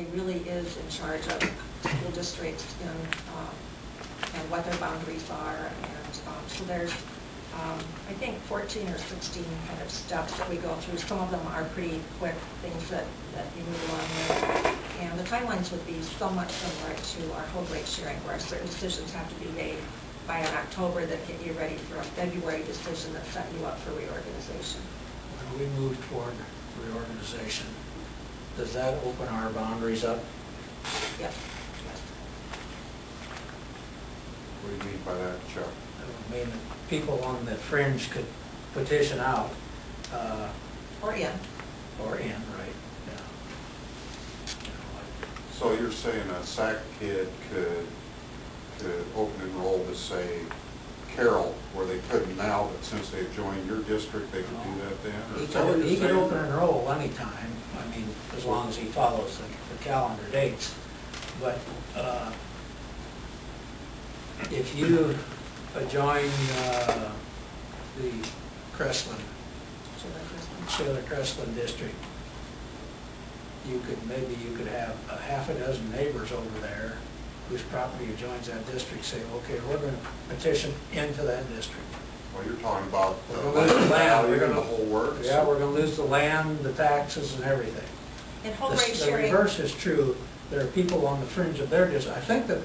county really is in charge of school districts and what their boundaries are. And so there's, I think, 14 or 16 kind of steps that we go through. Some of them are pretty quick things that you move along with. And the timelines would be so much similar to our whole rate sharing, where certain decisions have to be made by an October that get you ready for a February decision that set you up for reorganization. When we move toward reorganization, does that open our boundaries up? Yes. Yes. What do you mean by that, Chuck? I mean, people on the fringe could petition out. Or in. Or in, right, yeah. So you're saying a SAC kid could open enroll to, say, Carroll, where they couldn't now, but since they've joined your district, they could do that then? Or is that what He you're can saying? open enroll anytime, I mean, as long as he follows the calendar dates. But if you join the Crestland, Shaler Crestland district, you could have a half a dozen neighbors over there whose property joins that district say, okay, we're going to petition into that district. Well, you're talking about the We're going to lose the land. value and the whole works? Yeah, we're going to lose the land, the taxes, and everything. And whole rate The sharing. reverse is true. There are people on the fringe of their district. I think that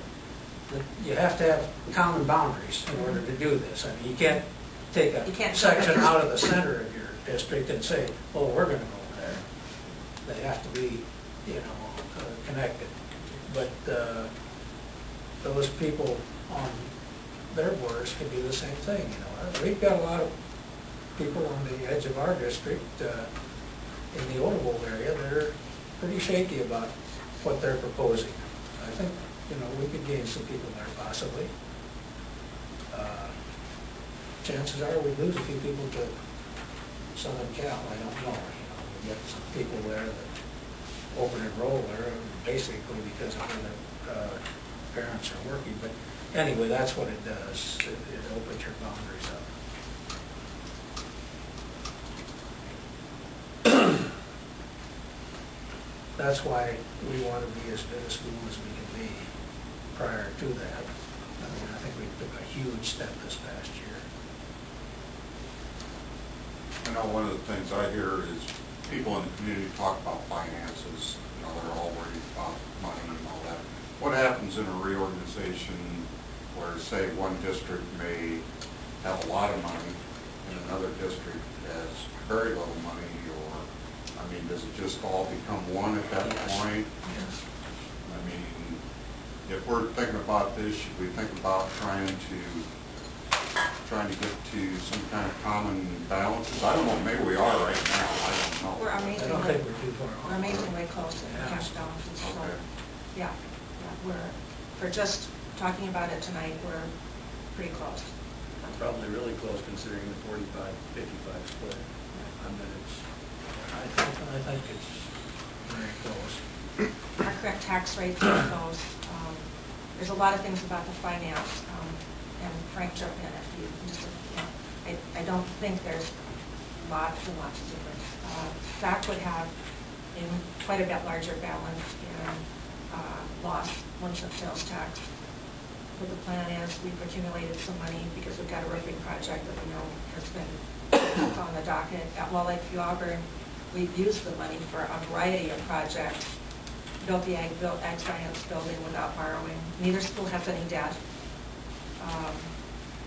you have to have common boundaries in order to do this. I mean, you can't take You can't a section cover- out of the center of your district and say, oh, we're going to go there. They have to be, connected. But those people on their borders can do the same thing, We've got a lot of people on the edge of our district in the Oroville area that are pretty shaky about what they're proposing. I think, we could gain some people there possibly. Chances are we lose a few people to Southern Cal, I don't know. We get some people there that open enroll there basically because of where their parents are working. But anyway, that's what it does. It opens your boundaries up. That's why we want to be as good a school as we can be prior to that. I think we took a huge step this past year. I know one of the things I hear is people in the community talk about finances. They're all worried about money and all that. What happens in a reorganization where, say, one district may have a lot of money and another district has very little money, or, does it just all become one at that point? Yes. If we're thinking about this, should we think about trying to get to some kind of common balances? I don't know, maybe we are right now, I don't know. We're I don't think amazingly, we're too far off. we're amazingly close in Yeah. cash balances. So, Okay. yeah, for just talking about it tonight, we're pretty close. Probably really close considering the 45-55 split. I think it's very close. Our correct tax rates are those. There's a lot of things about the finance, and Frank jump in if you just, I don't think there's lots and lots of difference. SAC would have quite a bit larger balance in loss once of sales tax. What the plan is, we've accumulated some money because we've got a roofing project that we know has been on the docket. At Walleye View Auburn, we've used the money for a variety of projects. Built the Ag Science building without borrowing. Neither school has any debt.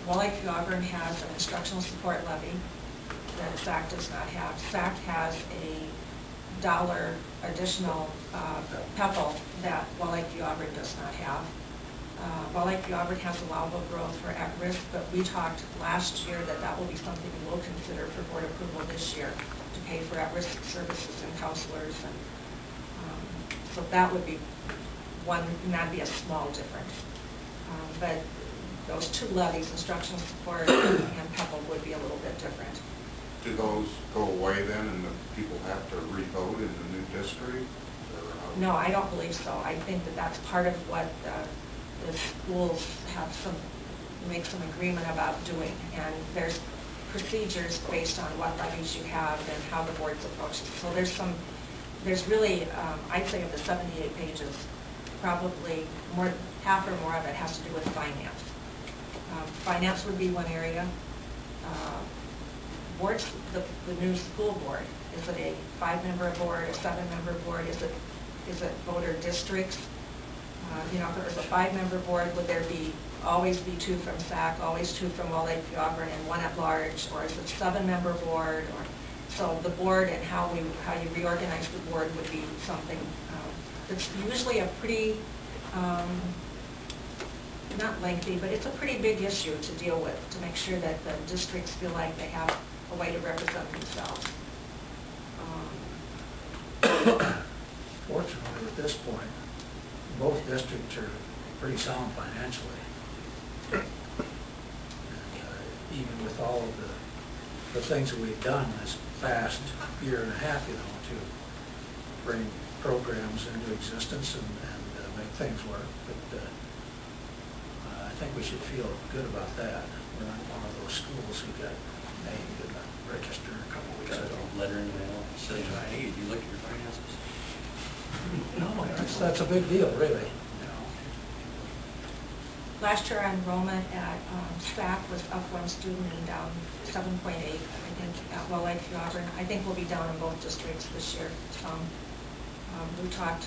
Walleye View Auburn has an instructional support levy that SAC does not have. SAC has a $1 additional PEPAL that Walleye View Auburn does not have. Walleye View Auburn has allowable growth for at-risk, but we talked last year that will be something we'll consider for board approval this year to pay for at-risk services and counselors. And so that would be one, and that'd be a small difference. But those two levies, instructional support and PEPAL, would be a little bit different. Do those go away then and the people have to re-vote in the new district? No, I don't believe so. I think that that's part of what the schools have make some agreement about doing. And there's procedures based on what levies you have and how the boards approach it. So there's some there's really, I'd say of the 78 pages, probably half or more of it has to do with finance. Finance would be one area. Boards, the new school board, is it a 5-member board, a 7-member board? Is it voter districts? You know, if it was a 5-member board, would there always be 2 from SAC, always 2 from Wall Lake Auburn, and 1 at large? Or is it a 7-member board? So the board and how you reorganize the board would be something that's usually a pretty, not lengthy, but it's a pretty big issue to deal with, to make sure that the districts feel like they have a way to represent themselves. Fortunately, at this point, both districts are pretty sound financially. And, even with all of the things that we've done this past year and a half, you know, to bring programs into existence and make things work. But I think we should feel good about that. We're not one of those schools who got named in the register a couple weeks Got ago. a letter in the mail saying, hey, did you look at your finances? No, that's a big deal, really. You know. Last year, our enrollment at SAC was up 1 student and down 7.8, I think, at Wall Lake Auburn. I think we'll be down in both districts this year. We talked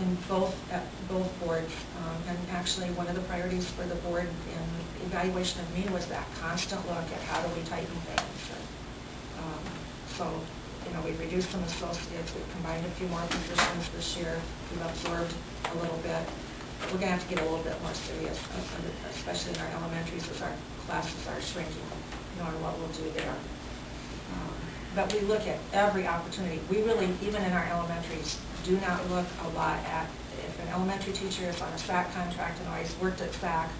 at both boards, and actually one of the priorities for the board in evaluation of me was that constant look at how do we tighten things. So, you know, we've reduced some associates, we've combined a few more positions this year, we've absorbed a little bit. We're going to have to get a little bit more serious, especially in our elementaries as our classes are shrinking, you know, and what we'll do there. But we look at every opportunity. We really, even in our elementaries, do not look a lot at, if an elementary teacher is on a SAC contract and always worked at SAC,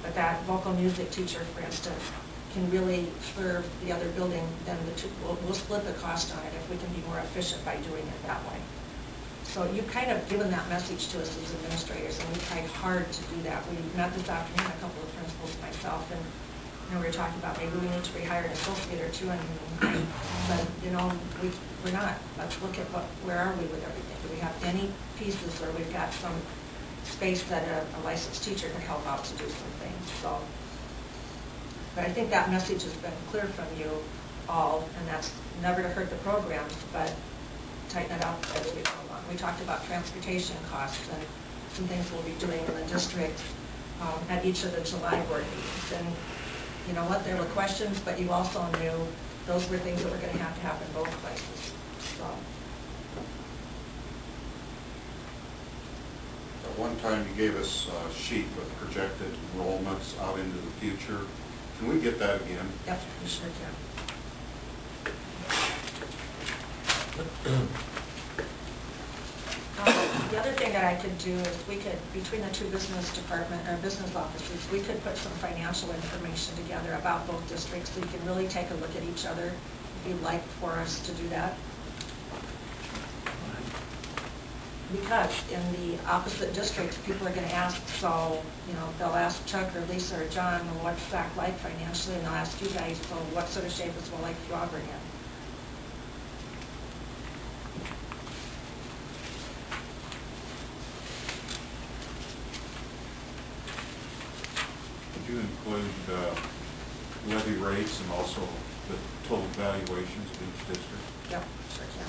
but that vocal music teacher, for instance, can really serve the other building, then we'll split the cost on it if we can be more efficient by doing it that way. So you've kind of given that message to us as administrators, and we tried hard to do that. We met this afternoon, a couple of principals, myself, and you know, we were talking about maybe we need to rehire an associate or 2, and I said, you know, we're not. Let's look at where are we with everything. Do we have any pieces where we've got some space that a licensed teacher can help out to do some things? So, but I think that message has been clear from you all, and that's never to hurt the programs, but tighten it up as we go along. We talked about transportation costs and some things we'll be doing in the district at each of the July board meetings. And you know what, there were questions, but you also knew those were things that were going to happen both places. So. At one time, you gave us a sheet with projected enrollments out into the future. Can we get that again? Yep, you sure can. The other thing that I could do is we could, between the 2 business offices, we could put some financial information together about both districts so you can really take a look at each other if you'd like for us to do that. Because in the opposite districts, people are going to ask, so, you know, they'll ask Chuck or Lisa or John, well, what's SAC like financially, and they'll ask you guys, so what sort of shape is Wall Lake Auburn in? Could you include levy rates and also the total valuations of each district? Yep, sure can.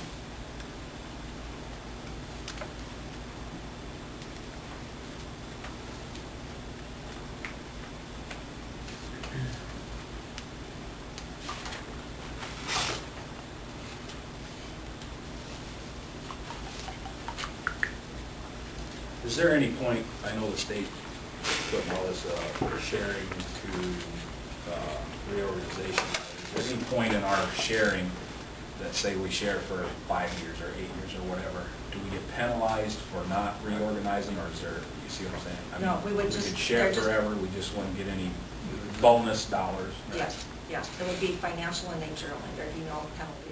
Is there any point, I know the state putting all this sharing to reorganization, is there any point in our sharing that say we share for 5 years or 8 years or whatever, do we get penalized for not reorganizing, or is there, you see what I'm saying? I No, mean, we would just- could share they're just- forever, we just wouldn't get any bonus dollars? Yes, it would be financial in nature only. There'd be no penalty